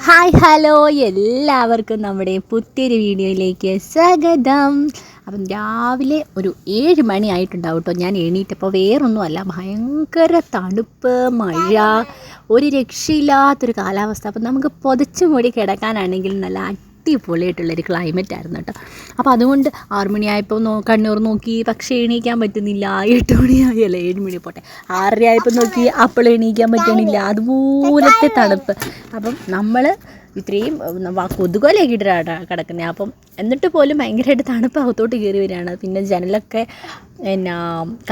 Hi hello എല്ലാവർക്കും നമ്മുടെ പുതിയൊരു വീഡിയോയിലേക്ക് സ്വാഗതം. അപ്പം രാവിലെ ഒരു 7 മണി ആയിട്ടുണ്ടാവും കേട്ടോ ഞാൻ എണീറ്റപ്പോൾ. വേറൊന്നുമല്ല, ഭയങ്കര തണുപ്പ്, മഴ, ഒരു രക്ഷയില്ലാത്തൊരു കാലാവസ്ഥ. അപ്പം നമുക്ക് പുതച്ച് മൂടി കിടക്കാനാണെങ്കിൽ നല്ല അടിപൊളിയായിട്ടുള്ളൊരു ക്ലൈമറ്റ് ആയിരുന്നു കേട്ടോ. അപ്പോൾ അതുകൊണ്ട് 6 മണിയായപ്പോൾ കണ്ണൂർ നോക്കി, പക്ഷേ എണീക്കാൻ പറ്റുന്നില്ല. 8 മണിയായല്ലേ, 7 മണി പോട്ടെ, 6:30 ആയപ്പോൾ നോക്കി, അപ്പോൾ എണീക്കാൻ പറ്റണില്ല. അതുപോലത്തെ തണുപ്പ്. അപ്പം നമ്മൾ ഇത്രയും കൊതുകോലൊക്കെ ഇട്ടിട്ടാണ് കിടക്കുന്നത്. അപ്പം എന്നിട്ട് പോലും ഭയങ്കരമായിട്ട് തണുപ്പ് അകത്തോട്ട് കയറി വരികയാണ്. പിന്നെ ജനലൊക്കെ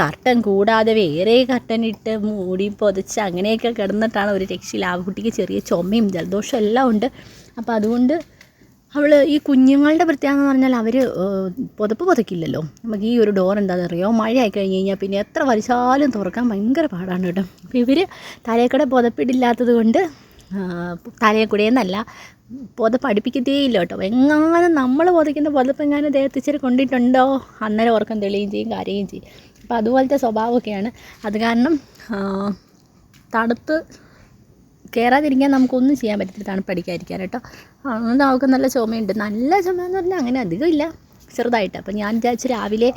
കർട്ടൻ കൂടാതെ വേറെ കർട്ടൻ ഇട്ട് മൂടി പൊതച്ച് അങ്ങനെയൊക്കെ കിടന്നിട്ടാണ് ഒരു രക്ഷയില്ല. ആ കുട്ടിക്ക് ചെറിയ ചുമയും ജലദോഷവും എല്ലാം ഉണ്ട്. അപ്പോൾ അതുകൊണ്ട് ഈ കുഞ്ഞുങ്ങളുടെ പ്രത്യേകത എന്ന് പറഞ്ഞാൽ അവർ പുതപ്പ് പുതക്കില്ലല്ലോ. നമുക്ക് ഈ ഒരു ഡോർ എന്താണെന്ന് അറിയോ, മഴയായി കഴിഞ്ഞ് കഴിഞ്ഞാൽ പിന്നെ എത്ര വലിച്ചാലും തുറക്കാൻ ഭയങ്കര പാടാണ് കേട്ടോ. അപ്പോൾ ഇവർ തലയക്കൂടെ പുതപ്പിടില്ലാത്തത് കൊണ്ട് തലയെക്കൂടെയെന്നല്ല, പുതപ്പ് അടുപ്പിക്കത്തേയില്ല കേട്ടോ. എങ്ങാനും നമ്മൾ പുതയ്ക്കുന്ന പുതപ്പ് എങ്ങാനും ദേഹത്തിച്ചിരി കൊണ്ടിട്ടുണ്ടോ അന്നേരം ഉറക്കം തെളിയുകയും ചെയ്യും, കരയുകയും ചെയ്യും. അപ്പോൾ അതുപോലത്തെ സ്വഭാവമൊക്കെയാണ്. അത് കാരണം തണുപ്പ് കയറാതിരിക്കാൻ നമുക്കൊന്നും ചെയ്യാൻ പറ്റത്തില്ല, തണുപ്പടിക്കാതിരിക്കാൻ കേട്ടോ. അതുകൊണ്ട് നമുക്ക് നല്ല ചുമയുണ്ട്. നല്ല ചുമയെന്ന് പറഞ്ഞാൽ അങ്ങനെ അധികം ഇല്ല, ചെറുതായിട്ട്. അപ്പോൾ ഞാൻ വിചാരിച്ചു രാവിലെ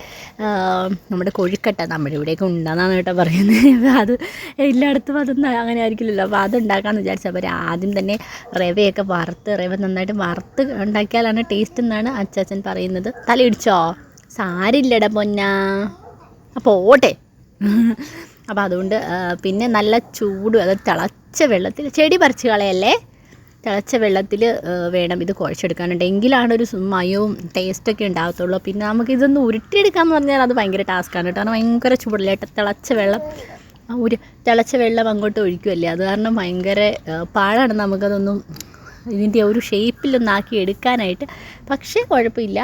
നമ്മുടെ കൊഴുക്കട്ട നമ്മുടെ ഇവിടെയൊക്കെ ഉണ്ടാകുന്നതാണ് കേട്ടോ പറയുന്നത്. അത് എല്ലായിടത്തും അതൊന്നും അങ്ങനെ ആയിരിക്കില്ലല്ലോ. അപ്പോൾ അതുണ്ടാക്കാമെന്ന് വിചാരിച്ചു. അപ്പോൾ ആദ്യം തന്നെ റവയൊക്കെ റവ നന്നായിട്ട് വറുത്ത് ഉണ്ടാക്കിയാലാണ് ടേസ്റ്റ് എന്നാണ് അച്ചാച്ചൻ പറയുന്നത്. തലയിടിച്ചോ? സാരില്ലടാ പൊന്നാ, അപ്പോൾ ഓട്ടെ. അപ്പോൾ അതുകൊണ്ട് പിന്നെ നല്ല ചൂടും, അത് തിളച്ച വെള്ളത്തിൽ, ചെടി പറിച്ച് കളയല്ലേ, തിളച്ച വെള്ളത്തിൽ വേണം ഇത് കുഴച്ചെടുക്കാനുണ്ട്. എങ്കിലാണ് ഒരു മയവും ടേസ്റ്റൊക്കെ ഉണ്ടാകത്തുള്ളൂ. പിന്നെ നമുക്കിതൊന്ന് ഉരുട്ടിയെടുക്കാമെന്ന് പറഞ്ഞാൽ അത് ഭയങ്കര ടാസ്ക്കാണ് കേട്ടോ. കാരണം ഭയങ്കര ചൂടല്ലേട്ടോ, തിളച്ച വെള്ളം അങ്ങോട്ട് ഒഴിക്കുമല്ലേ. അത് കാരണം ഭയങ്കര പാടാണ് നമുക്കതൊന്നും ഇതിൻ്റെ ഒരു ഷേപ്പിലൊന്നാക്കി എടുക്കാനായിട്ട്. പക്ഷേ കുഴപ്പമില്ല,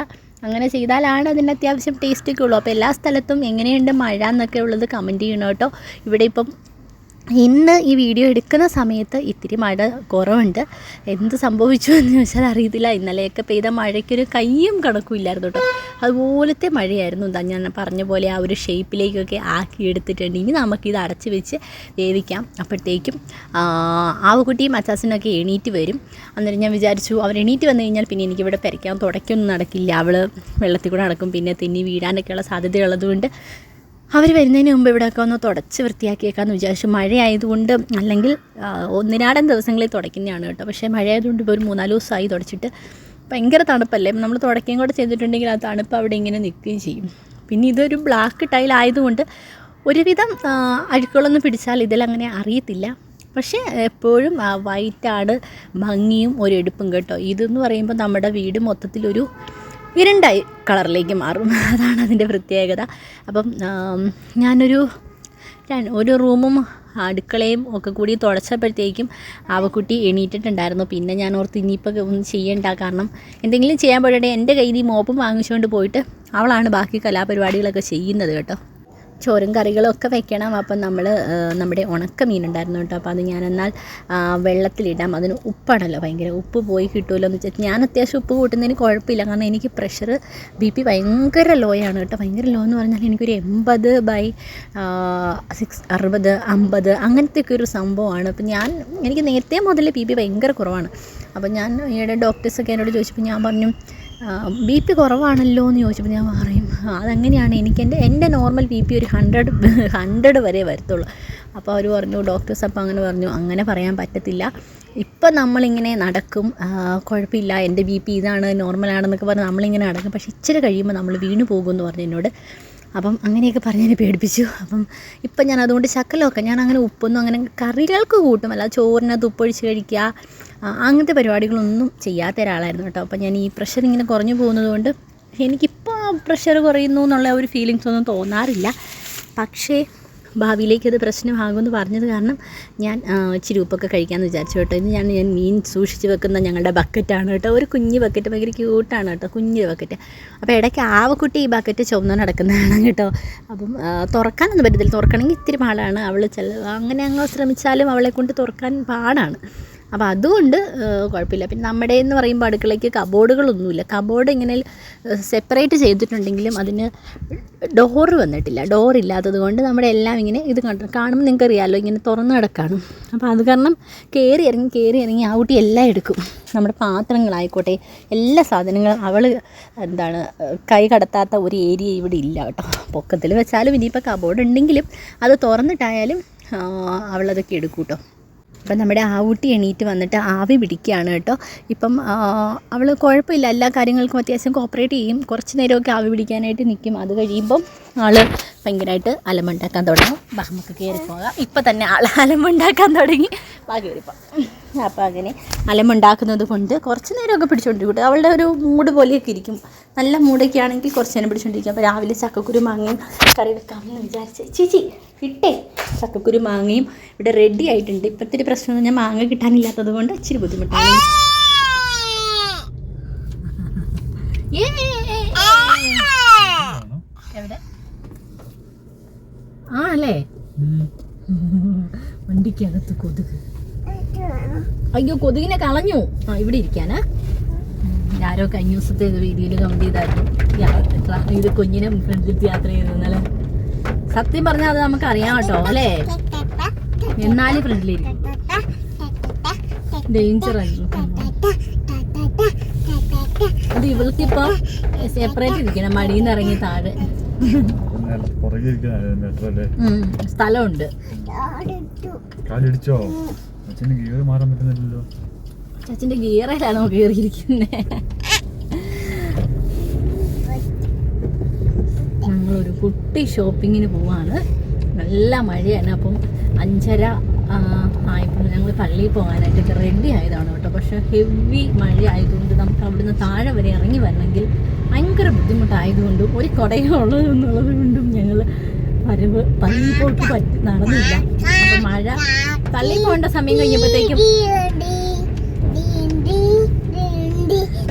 അങ്ങനെ ചെയ്താലാണ് അതിന് അത്യാവശ്യം ടേസ്റ്റൊക്കെ ഉള്ളൂ. അപ്പോൾ എല്ലാ സ്ഥലത്തും എങ്ങനെയുണ്ട് മഴ എന്നൊക്കെ ഉള്ളത് കമൻറ്റ് ചെയ്യണം കേട്ടോ. ഇവിടെ ഇപ്പം ഇന്ന് ഈ വീഡിയോ എടുക്കുന്ന സമയത്ത് ഇത്തിരി മഴ കുറവുണ്ട്. എന്ത് സംഭവിച്ചു എന്ന് ചോദിച്ചാൽ അറിയത്തില്ല. ഇന്നലെയൊക്കെ പെയ്ത മഴയ്ക്കൊരു കയ്യും കണക്കും ഇല്ലായിരുന്നു കേട്ടോ. അതുപോലത്തെ മഴയായിരുന്നു. എന്താ ഞാൻ പറഞ്ഞ പോലെ ആ ഒരു ഷേപ്പിലേക്കൊക്കെ ആക്കി എടുത്തിട്ടുണ്ട്. ഇനി നമുക്കിത് അടച്ച് വെച്ച് വേവിക്കാം. അപ്പോഴത്തേക്കും ആവുകുട്ടിയും അച്ചാച്ചനൊക്കെ എണീറ്റ് വരും. അന്നേരം ഞാൻ വിചാരിച്ചു അവർ എണീറ്റ് വന്നു കഴിഞ്ഞാൽ പിന്നെ എനിക്കിവിടെ പെരയ്ക്കാൻ തുടയ്ക്കൊന്നും നടക്കില്ല. അവൾ വെള്ളത്തിൽ കൂടെ നടക്കും, പിന്നെ തെന്നി വീഴാനൊക്കെയുള്ള സാധ്യതയുള്ളതുകൊണ്ട് അവർ വരുന്നതിന് മുമ്പ് ഇവിടെയൊക്കെ ഒന്ന് തുടച്ച് വൃത്തിയാക്കിയേക്കാമെന്ന് വിചാരിച്ചു. മഴയായതുകൊണ്ട്, അല്ലെങ്കിൽ ഒന്നിനാടൻ ദിവസങ്ങളിൽ തുടയ്ക്കുന്നതാണ് കേട്ടോ. പക്ഷേ മഴയായതുകൊണ്ട് ഇപ്പോൾ ഒരു 3-4 ദിവസമായി തുടച്ചിട്ട്. ഭയങ്കര തണുപ്പല്ലേ, നമ്മൾ തുടയ്ക്കുകയും കൂടെ ചെയ്തിട്ടുണ്ടെങ്കിൽ ആ തണുപ്പ് അവിടെ ഇങ്ങനെ നിൽക്കുകയും ചെയ്യും. പിന്നെ ഇതൊരു ബ്ലാക്ക് ടൈലായതുകൊണ്ട് ഒരുവിധം അഴുക്കുകളൊന്നും പിടിച്ചാൽ ഇതിലങ്ങനെ അറിയത്തില്ല. പക്ഷേ എപ്പോഴും വൈറ്റാണ് ഭംഗിയും ഒരെടുപ്പും കേട്ടോ. ഇതെന്ന് പറയുമ്പോൾ നമ്മുടെ വീട് മൊത്തത്തിലൊരു ഇരുണ്ട കളറിലേക്ക് മാറും. അതാണ് അതിൻ്റെ പ്രത്യേകത. അപ്പം ഒരു റൂമും അടുക്കളയും ഒക്കെ കൂടി തുടച്ചപ്പോഴത്തേക്കും ആവക്കുട്ടി എണീറ്റിട്ടുണ്ടായിരുന്നു. പിന്നെ ഞാൻ ഓർത്ത് ഇനിയിപ്പോൾ ഒന്നും ചെയ്യണ്ട, കാരണം എന്തെങ്കിലും ചെയ്യാൻ പോയിട്ട് എൻ്റെ കയ്യിൽ ഈ മോപ്പും വാങ്ങിച്ചുകൊണ്ട് പോയിട്ട് അവളാണ് ബാക്കി കലാപരിപാടികളൊക്കെ ചെയ്യുന്നത് കേട്ടോ. ചോറും കറികളും ഒക്കെ വെക്കണം. അപ്പം നമ്മുടെ ഉണക്ക മീനുണ്ടായിരുന്നു കേട്ടോ. അപ്പോൾ അത് ഞാനെന്നാൽ വെള്ളത്തിലിടാം. അതിന് ഉപ്പാണല്ലോ, ഭയങ്കര ഉപ്പ് പോയി കിട്ടുമല്ലോ എന്ന് വെച്ചാൽ ഞാൻ അത്യാവശ്യം ഉപ്പ് കൂട്ടുന്നതിന് കുഴപ്പമില്ല. കാരണം എനിക്ക് പ്രഷർ BP ഭയങ്കര ലോ ആണ് കേട്ടോ. ഭയങ്കര ലോ എന്ന് പറഞ്ഞാൽ എനിക്കൊരു 80/60 50 അങ്ങനത്തെയൊക്കെ ഒരു സംഭവമാണ്. അപ്പം എനിക്ക് നേരത്തെ മുതലേ BP ഭയങ്കര കുറവാണ്. അപ്പം ഞാൻ ഈയിടെ ഡോക്ടേഴ്സൊക്കെ എന്നോട് ചോദിച്ചപ്പോൾ ഞാൻ പറഞ്ഞു BP കുറവാണല്ലോ എന്ന് ചോദിച്ചപ്പോൾ ഞാൻ പറയും അതങ്ങനെയാണ്, എൻ്റെ നോർമൽ BP ഒരു 100 വരെ വരത്തുള്ളൂ. അപ്പോൾ അവർ പറഞ്ഞു, ഡോക്ടേഴ്സ് അപ്പോൾ അങ്ങനെ പറഞ്ഞു, അങ്ങനെ പറയാൻ പറ്റത്തില്ല, ഇപ്പം നമ്മളിങ്ങനെ നടക്കും, കുഴപ്പമില്ല, എൻ്റെ BP ഇതാണ്, നോർമലാണെന്നൊക്കെ പറഞ്ഞ് നമ്മളിങ്ങനെ നടക്കും, പക്ഷേ ഇച്ചിരി കഴിയുമ്പോൾ നമ്മൾ വീണ് പോകുമെന്ന് പറഞ്ഞു എന്നോട്. അപ്പം അങ്ങനെയൊക്കെ പറഞ്ഞ് എന്നെ പേടിപ്പിച്ചു. അപ്പം ഇപ്പം ഞാൻ അതുകൊണ്ട് ശക്കലമൊക്കെ ഞാൻ അങ്ങനെ ഉപ്പൊന്നും അങ്ങനെ കറികൾക്ക് കൂട്ടും, അല്ല ചോറിനകത്ത് ഉപ്പൊഴിച്ച് കഴിക്കുക അങ്ങനത്തെ പരിപാടികളൊന്നും ചെയ്യാത്ത ഒരാളായിരുന്നു കേട്ടോ. അപ്പം ഞാൻ ഈ പ്രഷർ ഇങ്ങനെ കുറഞ്ഞു പോകുന്നത് കൊണ്ട് എനിക്കിപ്പോൾ പ്രഷർ കുറയുന്നു എന്നുള്ള ഒരു ഫീലിങ്സ് ഒന്നും തോന്നാറില്ല. പക്ഷേ ഭാവിയിലേക്കത് പ്രശ്നമാകുമെന്ന് പറഞ്ഞത് കാരണം ഞാൻ ഇച്ചിരി ഉപ്പൊക്കെ കഴിക്കാമെന്ന് വിചാരിച്ചു കേട്ടോ. ഇന്ന് ഞാൻ മീൻ സൂക്ഷിച്ച് വെക്കുന്ന ഞങ്ങളുടെ ബക്കറ്റാണ് കേട്ടോ. ഒരു കുഞ്ഞ് ബക്കറ്റ്, ഭയങ്കര ക്യൂട്ടാണ് കേട്ടോ, കുഞ്ഞ് ബക്കറ്റ്. അപ്പോൾ ഇടയ്ക്ക് ആവക്കുട്ടി ഈ ബക്കറ്റ് ചുമന്ന് നടക്കുന്നതാണ് കേട്ടോ. അപ്പം തുറക്കാനൊന്നും പറ്റത്തില്ല, തുറക്കണമെങ്കിൽ ഇത്തിരി പാടാണ്. അങ്ങനെ അങ്ങ് ശ്രമിച്ചാലും അവളെ കൊണ്ട് തുറക്കാൻ പാടാണ്. അപ്പോൾ അതുകൊണ്ട് കുഴപ്പമില്ല. പിന്നെ നമ്മുടെ എന്ന് പറയുമ്പോൾ അടുക്കളയ്ക്ക് കബോർഡുകളൊന്നുമില്ല. കബോർഡ് ഇങ്ങനെ സെപ്പറേറ്റ് ചെയ്തിട്ടുണ്ടെങ്കിലും അതിന് ഡോറ് വന്നിട്ടില്ല. ഡോറില്ലാത്തത് കൊണ്ട് നമ്മുടെ എല്ലാം ഇങ്ങനെ ഇത് കാണുമ്പോൾ നിങ്ങൾക്ക് അറിയാമല്ലോ, ഇങ്ങനെ തുറന്ന് കിടക്കാണ്. അപ്പോൾ അത് കാരണം കയറി ഇറങ്ങി ആ കുട്ടി എല്ലാം എടുക്കും. നമ്മുടെ പാത്രങ്ങളായിക്കോട്ടെ എല്ലാ സാധനങ്ങളും അവൾ എന്താണ് കൈ കടത്താത്ത ഒരു ഏരിയ ഇവിടെ ഇല്ല കേട്ടോ. പൊക്കത്തിൽ വെച്ചാലും ഇനിയിപ്പോൾ കബോർഡ് ഉണ്ടെങ്കിലും അത് തുറന്നിട്ടായാലും അവളതൊക്കെ എടുക്കും കേട്ടോ. അപ്പം നമ്മുടെ ആവുട്ടി എണീറ്റ് വന്നിട്ട് ആവി പിടിക്കുകയാണ് കേട്ടോ. ഇപ്പം അവൾ കുഴപ്പമില്ല, എല്ലാ കാര്യങ്ങൾക്കും അത്യാവശ്യം കോപ്പറേറ്റ് ചെയ്യും. കുറച്ച് നേരമൊക്കെ ആവി പിടിക്കാനായിട്ട് നിൽക്കും. അത് കഴിയുമ്പം ആൾ ഭയങ്കരമായിട്ട് അലമുണ്ടാക്കാൻ തുടങ്ങും. നമുക്ക് കയറിപ്പോകാം. ഇപ്പം തന്നെ ആൾ അലമുണ്ടാക്കാൻ തുടങ്ങി. കയറിപ്പോകാം. അപ്പോൾ അങ്ങനെ അലമുണ്ടാക്കുന്നത് കൊണ്ട് കുറച്ച് നേരമൊക്കെ പിടിച്ചുകൊണ്ടിരിക്കും. അവളുടെ ഒരു മൂഡ് പോലെയൊക്കെ ഇരിക്കും. നല്ല മൂഡൊക്കെ ആണെങ്കിൽ കുറച്ച് നേരം പിടിച്ചുകൊണ്ടിരിക്കും. അപ്പോൾ രാവിലെ ചക്കക്കുരു മാങ്ങയും കറി വെക്കാമെന്ന് വിചാരിച്ച് ചേച്ചി കിട്ടേ ചക്കക്കുരു മാങ്ങയും ഇവിടെ റെഡി ആയിട്ടുണ്ട്. ഇപ്പോഴത്തെ ഒരു പ്രശ്നം ഞാൻ മാങ്ങ കിട്ടാനില്ലാത്തത് കൊണ്ട് ഇച്ചിരി ബുദ്ധിമുട്ടാണ്. എവിടെ അല്ലേ വണ്ടിക്കകത്ത് കൊതുക്. അയ്യോ കൊതുകിനെ കളഞ്ഞു. ഇവിടെ ഇരിക്കാനാ. ആരോ കഴിഞ്ഞ ദിവസത്തെ രീതിയിൽ കമന്റ് ചെയ്തായിരുന്നു ഇത് കുഞ്ഞിനെ ഫ്രണ്ടിൽ യാത്ര ചെയ്തെന്നല്ലേ. സത്യം പറഞ്ഞാൽ അത് നമുക്ക് അറിയാം കേട്ടോ അല്ലേ. എന്നാലും ഫ്രണ്ടിലിരിക്കും ഡേഞ്ചറായിരുന്നു. അത് ഇവൾക്കിപ്പോ സെപ്പറേറ്റ് ഇരിക്കണം. മടിയിൽ നിന്ന് ഇറങ്ങി താഴെ സ്ഥലമുണ്ട്. ചച്ചിന്റെ ഗിയറിലാണോ കയറിയിരിക്കുന്നേ. ഞങ്ങളൊരു കുട്ടി ഷോപ്പിങ്ങിന് പോവാണ്. നല്ല മഴയാണ്. അപ്പം 5:30 ആയപ്പോൾ ഞങ്ങൾ പള്ളിയിൽ പോകാനായിട്ടൊക്കെ റെഡി ആയതാണ് കേട്ടോ. പക്ഷേ ഹെവി മഴ ആയതുകൊണ്ട് നമുക്ക് അവിടുന്ന് താഴെ വരെ ഇറങ്ങി വരണമെങ്കിൽ ഭയങ്കര ബുദ്ധിമുട്ടായതുകൊണ്ടും ഒരു കുടയുള്ളത് എന്നുള്ളത് കൊണ്ടും ഞങ്ങൾ വരവ് പള്ളിയിൽ പോയിട്ട് നടന്നില്ല. അപ്പം മഴ പള്ളിയിൽ പോകേണ്ട സമയം കഴിഞ്ഞപ്പോഴത്തേക്കും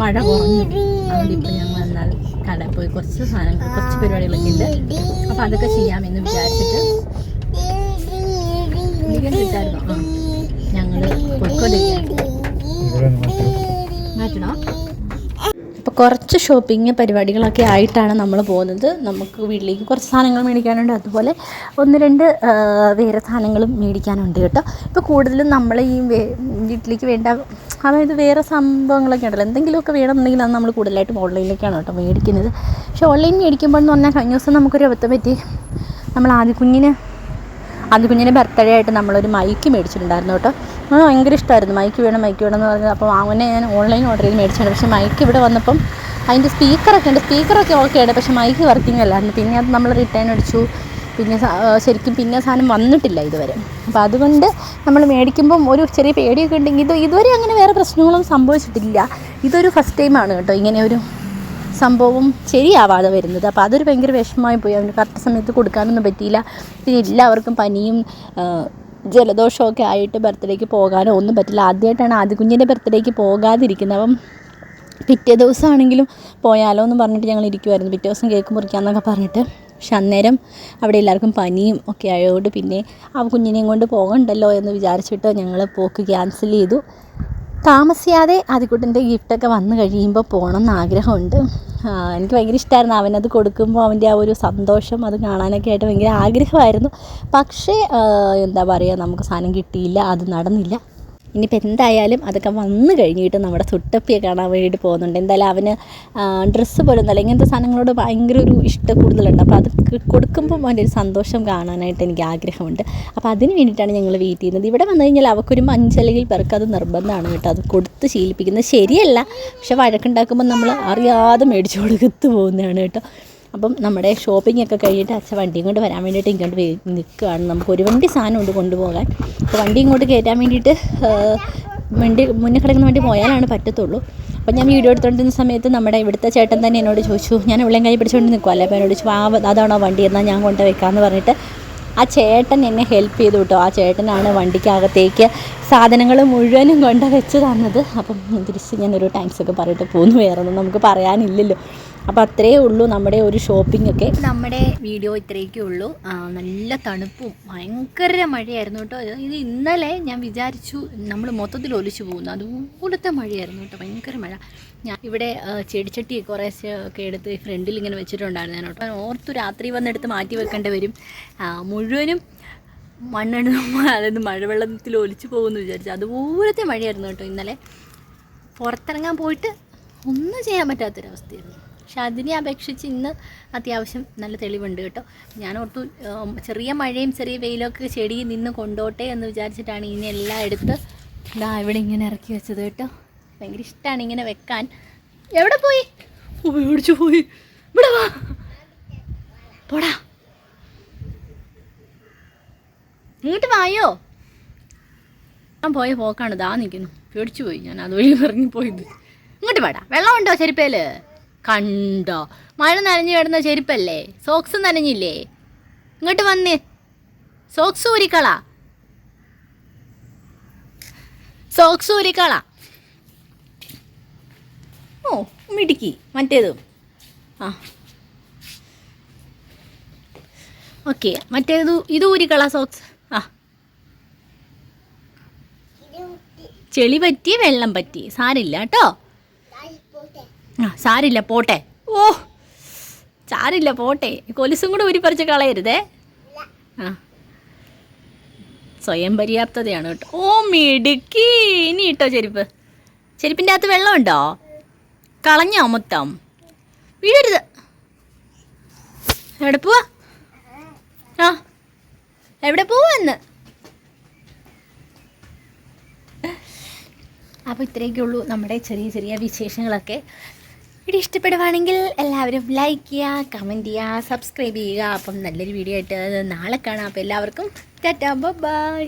മഴ കുറഞ്ഞു. അതുകൊണ്ട് ഇപ്പം ഞങ്ങൾ എന്നാൽ കടയിൽ പോയി കുറച്ച് സാധനങ്ങൾ കുറച്ച് പരിപാടികളൊക്കെ ഉണ്ട്. അപ്പം അതൊക്കെ ചെയ്യാമെന്ന് വിചാരിച്ചിട്ട് കിട്ടായിരുന്നു. ഞങ്ങൾ മാറ്റണോ. അപ്പോൾ കുറച്ച് ഷോപ്പിംഗ് പരിപാടികളൊക്കെ ആയിട്ടാണ് നമ്മൾ പോകുന്നത്. നമുക്ക് വീട്ടിലേക്ക് കുറച്ച് സാധനങ്ങൾ മേടിക്കാനുണ്ട്. അതുപോലെ 1-2 വേറെ സാധനങ്ങളും മേടിക്കാനുണ്ട് കേട്ടോ. ഇപ്പോൾ കൂടുതലും നമ്മൾ ഈ വീട്ടിലേക്ക് വേണ്ട അതായത് വേറെ സംഭവങ്ങളൊക്കെ ഉണ്ടല്ലോ, എന്തെങ്കിലുമൊക്കെ വേണമെന്നുണ്ടെങ്കിൽ അത് നമ്മൾ കൂടുതലായിട്ടും ഓൺലൈനിലേക്കാണ് കേട്ടോ മേടിക്കുന്നത്. പക്ഷേ ഓൺലൈൻ മേടിക്കുമ്പോൾ എന്ന് പറഞ്ഞാൽ കഴിഞ്ഞ ദിവസം നമുക്കൊരു അബദ്ധം പറ്റി. നമ്മൾ ആദ്യകുഞ്ഞിൻ്റെ ബർത്ത്ഡേ ആയിട്ട് നമ്മളൊരു മൈക്ക് മേടിച്ചിട്ടുണ്ടായിരുന്നു കേട്ടോ. അത് ഭയങ്കര ഇഷ്ടമായിരുന്നു. മൈക്ക് വേണം എന്ന് പറഞ്ഞത്. അപ്പോൾ അങ്ങനെ ഞാൻ ഓൺലൈൻ ഓർഡർ ചെയ്ത് മേടിച്ചിട്ടുണ്ട്. പക്ഷേ മൈക്ക് ഇവിടെ വന്നപ്പം അതിൻ്റെ സ്പീക്കറൊക്കെ ഓക്കെയാണ്. പക്ഷേ മൈക്ക് വർക്കിംഗ് അല്ലായിരുന്നു. പിന്നെ അത് നമ്മൾ റിട്ടേൺ അടിച്ചു. പിന്നെ ശരിക്കും പിന്നെ സാധനം വന്നിട്ടില്ല ഇതുവരെ. അപ്പോൾ അതുകൊണ്ട് നമ്മൾ മേടിക്കുമ്പം ഒരു ചെറിയ പേടിയൊക്കെ ഉണ്ടെങ്കിൽ ഇതുവരെ അങ്ങനെ വേറെ പ്രശ്നങ്ങളൊന്നും സംഭവിച്ചിട്ടില്ല. ഇതൊരു ഫസ്റ്റ് ടൈമാണ് കേട്ടോ ഇങ്ങനെ ഒരു സംഭവം ശരിയാവാതെ വരുന്നത്. അപ്പോൾ അതൊരു ഭയങ്കര വിഷമമായി പോയി. അവന് കറക്റ്റ് സമയത്ത് കൊടുക്കാനൊന്നും പറ്റിയില്ല. പിന്നെ എല്ലാവർക്കും പനിയും ജലദോഷമൊക്കെ ആയിട്ട് ബർത്ത്ഡേക്ക് പോകാനോ ഒന്നും പറ്റില്ല. ആദ്യമായിട്ടാണ് കുഞ്ഞിൻ്റെ ബർത്ത്ഡേക്ക് പോകാതിരിക്കുന്നത്. അപ്പം പിറ്റേ ദിവസമാണെങ്കിലും പോയാലോ എന്ന് പറഞ്ഞിട്ട് ഞങ്ങൾ ഇരിക്കുമായിരുന്നു. പിറ്റേ ദിവസം കേക്ക് മുറിക്കാമെന്നൊക്കെ പറഞ്ഞിട്ട്. പക്ഷെ അന്നേരം അവിടെ എല്ലാവർക്കും പനിയും ഒക്കെ ആയതുകൊണ്ട് പിന്നെ കുഞ്ഞിനെയും കൊണ്ട് പോകണ്ടല്ലോ എന്ന് വിചാരിച്ചിട്ട് ഞങ്ങൾ പോക്ക് ക്യാൻസൽ ചെയ്തു. താമസിയാതെ ആദ്യക്കുട്ടൻ്റെ ഗിഫ്റ്റൊക്കെ വന്നു കഴിയുമ്പോൾ പോകണം എന്ന് ആഗ്രഹമുണ്ട്. എനിക്ക് ഭയങ്കര ഇഷ്ടമായിരുന്നു അവനത് കൊടുക്കുമ്പോൾ അവൻ്റെ ആ ഒരു സന്തോഷം അത് കാണാനൊക്കെ ആയിട്ട് ഭയങ്കര ആഗ്രഹമായിരുന്നു. പക്ഷേ എന്താ പറയുക, നമുക്ക് സാധനം കിട്ടിയില്ല, അത് നടന്നില്ല. ഇനിയിപ്പോൾ എന്തായാലും അതൊക്കെ വന്നു കഴിഞ്ഞിട്ട് നമ്മുടെ സുട്ടപ്പിയെ കാണാൻ വേണ്ടിയിട്ട് പോകുന്നുണ്ട്. എന്തായാലും അവന് ഡ്രസ്സ് പോലൊന്നുമല്ല, ഇങ്ങനത്തെ സാധനങ്ങളോട് ഭയങ്കര ഒരു ഇഷ്ടം കൂടുതലുണ്ട്. അപ്പോൾ അത് കൊടുക്കുമ്പോൾ അവൻ്റെ ഒരു സന്തോഷം കാണാനായിട്ട് എനിക്ക് ആഗ്രഹമുണ്ട്. അപ്പോൾ അതിന് വേണ്ടിയിട്ടാണ് ഞങ്ങൾ വെയിറ്റ് ചെയ്യുന്നത്. ഇവിടെ വന്നു കഴിഞ്ഞാൽ അവൾക്കൊരു 5 അല്ലെങ്കിൽ പേർക്ക് അത് നിർബന്ധമാണ് കേട്ടോ. അത് കൊടുത്ത് ശീലിപ്പിക്കുന്നത് ശരിയല്ല, പക്ഷെ വഴക്കുണ്ടാക്കുമ്പോൾ നമ്മൾ അറിയാതെ മേടിച്ചു കൊടുക്കത്ത് പോകുന്നതാണ് കേട്ടോ. അപ്പം നമ്മുടെ ഷോപ്പിംഗ് ഒക്കെ കഴിഞ്ഞിട്ട് അച്ഛൻ വണ്ടിയും കൊണ്ട് വരാൻ വേണ്ടിയിട്ട് ഇങ്ങോട്ട് നിൽക്കുകയാണ്. നമുക്ക് ഒരു വണ്ടി സാധനം ഉണ്ട് കൊണ്ടുപോകാൻ. അപ്പോൾ വണ്ടി ഇങ്ങോട്ട് കയറ്റാൻ വേണ്ടിയിട്ട് മുന്നേ കിടക്കുന്ന വണ്ടി പോയാലാണ് പറ്റത്തുള്ളൂ. അപ്പോൾ ഞാൻ വീഡിയോ എടുത്തുകൊണ്ടിരുന്ന സമയത്ത് നമ്മുടെ ഇവിടുത്തെ ചേട്ടൻ തന്നെ എന്നോട് ചോദിച്ചു, ഞാൻ ഉള്ളം കൈ പിടിച്ചുകൊണ്ട് നിൽക്കുമല്ലേ, അപ്പോൾ എന്നോട് ചോദിച്ചു അതാണോ വണ്ടി, എന്നാൽ ഞാൻ കൊണ്ട് വെക്കാമെന്ന് പറഞ്ഞിട്ട് ആ ചേട്ടൻ എന്നെ ഹെൽപ്പ് ചെയ്തു കേട്ടോ. ആ ചേട്ടനാണ് വണ്ടിക്കകത്തേക്ക് സാധനങ്ങൾ മുഴുവനും കൊണ്ട് വെച്ച് തന്നത്. അപ്പം തിരിച്ച് ഞാനൊരു താങ്ക്സ് ഒക്കെ പറഞ്ഞിട്ട് പോന്നു. വേറെ ഒന്നും നമുക്ക് പറയാനില്ലല്ലോ. അപ്പോൾ അത്രയേ ഉള്ളൂ നമ്മുടെ ഒരു ഷോപ്പിംഗ് ഒക്കെ. നമ്മുടെ വീഡിയോ ഇത്രയൊക്കെ ഉള്ളൂ. നല്ല തണുപ്പും ഭയങ്കര മഴയായിരുന്നു കേട്ടോ. ഇത് ഇന്നലെ ഞാൻ വിചാരിച്ചു നമ്മൾ മൊത്തത്തിൽ ഒലിച്ചു പോകുന്നു, അതുപോലത്തെ മഴയായിരുന്നു കേട്ടോ, ഭയങ്കര മഴ. ഞാൻ ഇവിടെ ചെടിച്ചട്ടി കുറേശ്ശെ ഒക്കെ എടുത്ത് ഫ്രണ്ടിൽ ഇങ്ങനെ വെച്ചിട്ടുണ്ടായിരുന്നു ഞാൻ കേട്ടോ. ഓർത്തു രാത്രി വന്നെടുത്ത് മാറ്റി വെക്കേണ്ടി വരും, മുഴുവനും മണ്ണെണ്ണ അതായത് മഴവെള്ളത്തിൽ ഒലിച്ചു പോകുമെന്ന് വിചാരിച്ചു. അതുപോലത്തെ മഴയായിരുന്നു കേട്ടോ ഇന്നലെ. പുറത്തിറങ്ങാൻ പോയിട്ട് ഒന്നും ചെയ്യാൻ പറ്റാത്തൊരവസ്ഥയായിരുന്നു. പക്ഷെ അതിനെ അപേക്ഷിച്ച് ഇന്ന് അത്യാവശ്യം നല്ല തെളിവുണ്ട് കേട്ടോ. ഞാൻ ഓർത്തു ചെറിയ മഴയും ചെറിയ വെയിലൊക്കെ ചെടി നിന്ന് കൊണ്ടോട്ടെ എന്ന് വിചാരിച്ചിട്ടാണ് ഇനി എല്ലാം എടുത്ത് ഇതാ ഇവിടെ ഇങ്ങനെ ഇറക്കി വെച്ചത് കേട്ടോ. ഭയങ്കര ഇഷ്ടമാണ് ഇങ്ങനെ വെക്കാൻ. എവിടെ പോയി? ഓടിച്ചു പോയി. ഇവിടെ വാ, പോടാ, ഇങ്ങോട്ട് വായോ. ഞാൻ പോയ പോക്കാണ്, ദാ നിൽക്കുന്നു. പേടിച്ചു പോയി ഞാൻ, അതുവഴി ഇറങ്ങിപ്പോയത്. ഇങ്ങോട്ട് പാടാ. വെള്ളമുണ്ടോ ചെരുപ്പേൽ? കണ്ടോ, മഴ നനഞ്ഞു കിടന്ന ചെരുപ്പല്ലേ, സോക്സ് നനഞ്ഞില്ലേ? ഇങ്ങോട്ട് വന്നേ, സോക്സ് ഊരിക്കള, സോക്സ് ഊരിക്കള. ഓ മിടുക്കി. മറ്റേതും ഓക്കെ, മറ്റേത് ഇത് ഊരിക്കള സോക്സ്. ചെളി പറ്റി വെള്ളം പറ്റി, സാരില്ല കേട്ടോ. സാരില്ല, പോട്ടെ. ഓ സാരില്ല, പോട്ടെ. കൊലുസും കൂടെ ഊരിപ്പറിച്ച് കളയരുതേ. സ്വയം പര്യാപ്തതയാണ് കേട്ടോ. ഓ മിടുക്കി. ഇനി ഇട്ടോ ചെരുപ്പ്. ചെരുപ്പിൻ്റെ അകത്ത് വെള്ളമുണ്ടോ? കളഞ്ഞോ മൊത്തം? വീഴരുത്. എവിടെ പോവാ? എവിടെ പോവാന്ന്? അപ്പോൾ ഇത്രയൊക്കെ ഉള്ളൂ നമ്മുടെ ചെറിയ ചെറിയ വിശേഷങ്ങളൊക്കെ. വീഡിയോ ഇഷ്ടപ്പെടുവാണെങ്കിൽ എല്ലാവരും ലൈക്ക് ചെയ്യുക, കമൻറ്റ് ചെയ്യുക, സബ്സ്ക്രൈബ് ചെയ്യുക. അപ്പം നല്ലൊരു വീഡിയോ ആയിട്ട് നാളെ കാണാം. അപ്പോൾ എല്ലാവർക്കും ടാറ്റാ, ബൈ.